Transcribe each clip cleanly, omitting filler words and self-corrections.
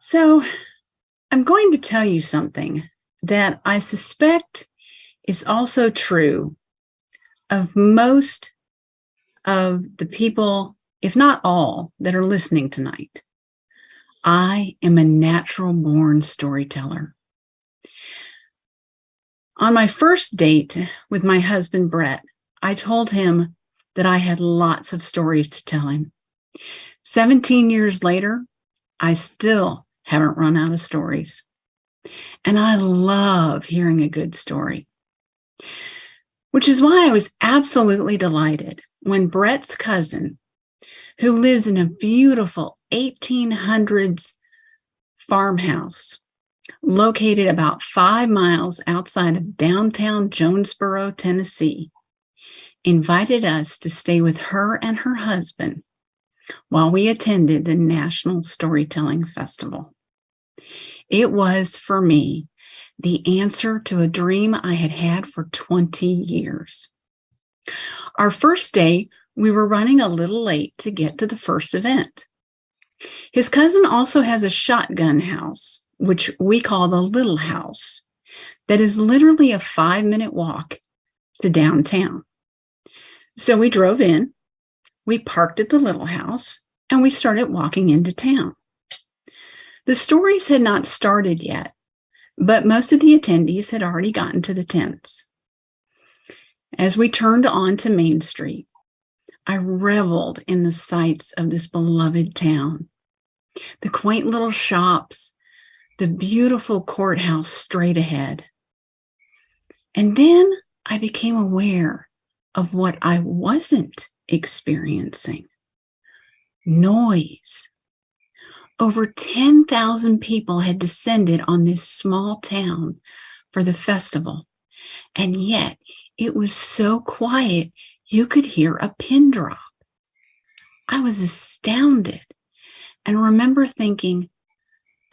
So, I'm going to tell you something that I suspect is also true of most of the people, if not all, that are listening tonight. I am a natural born storyteller. On my first date with my husband, Brett, I told him that I had lots of stories to tell him. 17 years later, I still haven't run out of stories. And I love hearing a good story, which is why I was absolutely delighted when Brett's cousin, who lives in a beautiful 1800s farmhouse located about 5 miles outside of downtown Jonesboro, Tennessee, invited us to stay with her and her husband while we attended the National Storytelling Festival. It was, for me, the answer to a dream I had had for 20 years. Our first day, we were running a little late to get to the first event. His cousin also has a shotgun house, which we call the Little House, that is literally a 5-minute walk to downtown. So we drove in, we parked at the Little House, and we started walking into town. The stories had not started yet, but most of the attendees had already gotten to the tents. As we turned on to Main Street, I reveled in the sights of this beloved town. The quaint little shops, the beautiful courthouse straight ahead. And then I became aware of what I wasn't experiencing. Noise. Over 10,000 people had descended on this small town for the festival, and yet it was so quiet you could hear a pin drop. I was astounded and remember thinking,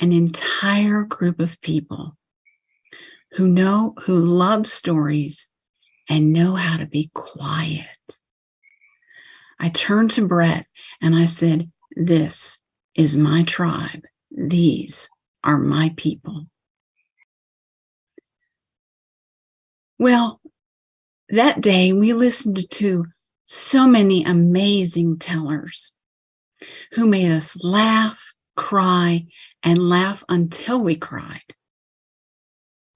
an entire group of people who love stories and know how to be quiet. I turned to Brett and I said, "This is my tribe. These are my people." Well, that day we listened to so many amazing tellers who made us laugh, cry, and laugh until we cried.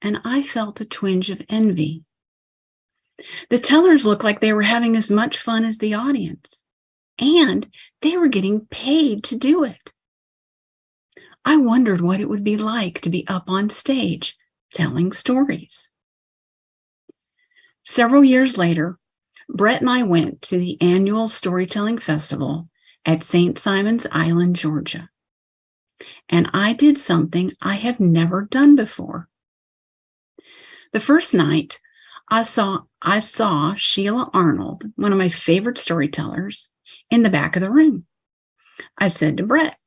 And I felt a twinge of envy. The tellers looked like they were having as much fun as the audience, and they were getting paid to do it. I wondered what it would be like to be up on stage telling stories. Several years later, Brett and I went to the annual Storytelling Festival at St. Simon's Island, Georgia. And I did something I have never done before. The first night, I saw Sheila Arnold, one of my favorite storytellers, in the back of the room. I said to Brett,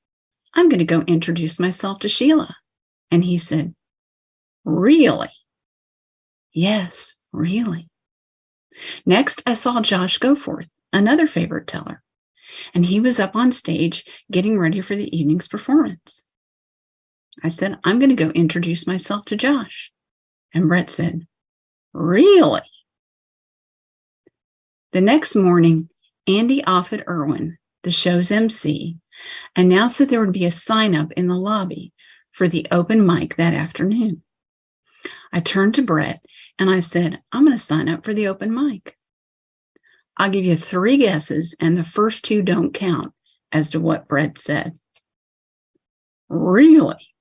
"I'm going to go introduce myself to Sheila." And he said, "Really?" "Yes, really." Next, I saw Josh Goforth, another favorite teller, and he was up on stage getting ready for the evening's performance. I said, "I'm going to go introduce myself to Josh." And Brett said, "Really?" The next morning, Andy Offit Irwin, the show's MC, announced that there would be a sign-up in the lobby for the open mic that afternoon. I turned to Brett and I said, "I'm going to sign up for the open mic. I'll give you 3 guesses, and the first 2 don't count," as to what Brett said. "Really?"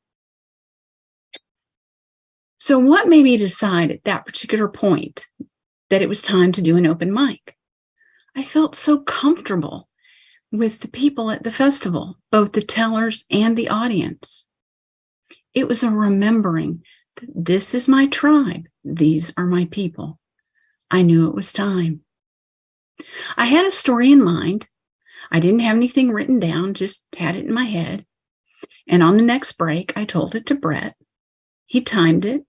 So what made me decide at that particular point that it was time to do an open mic? I felt so comfortable with the people at the festival, both the tellers and the audience. It was a remembering that this is my tribe. These are my people. I knew it was time. I had a story in mind. I didn't have anything written down, just had it in my head. And on the next break, I told it to Brett. He timed it,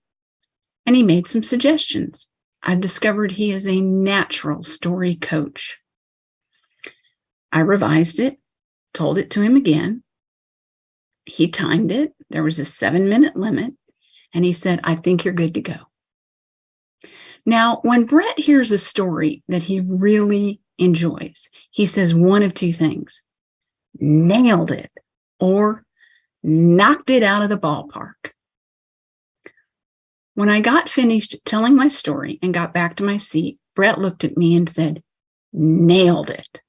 and he made some suggestions. I've discovered he is a natural story coach. I revised it, told it to him again, He timed it. There was a 7-minute limit. And he said, I think you're good to go. Now, when Brett hears a story that he really enjoys, he says one of two things: nailed it or knocked it out of the ballpark. When I got finished telling my story and got back to my seat, Brett looked at me and said, nailed it.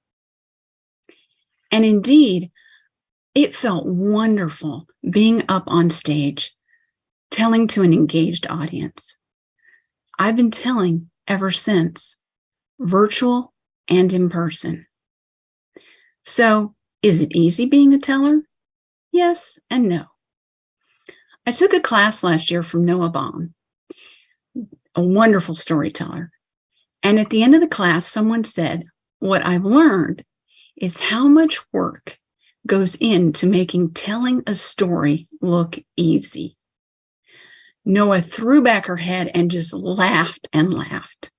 And indeed, it felt wonderful being up on stage, telling to an engaged audience. I've been telling ever since, virtual and in person. So, is it easy being a teller? Yes and no. I took a class last year from Noah Baum, a wonderful storyteller. And at the end of the class, someone said, what I've learned is how much work goes into making telling a story look easy. Noah threw back her head and just laughed and laughed.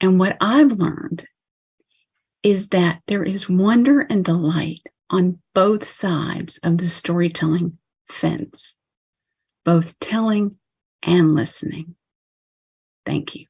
And what I've learned is that there is wonder and delight on both sides of the storytelling fence, both telling and listening. Thank you.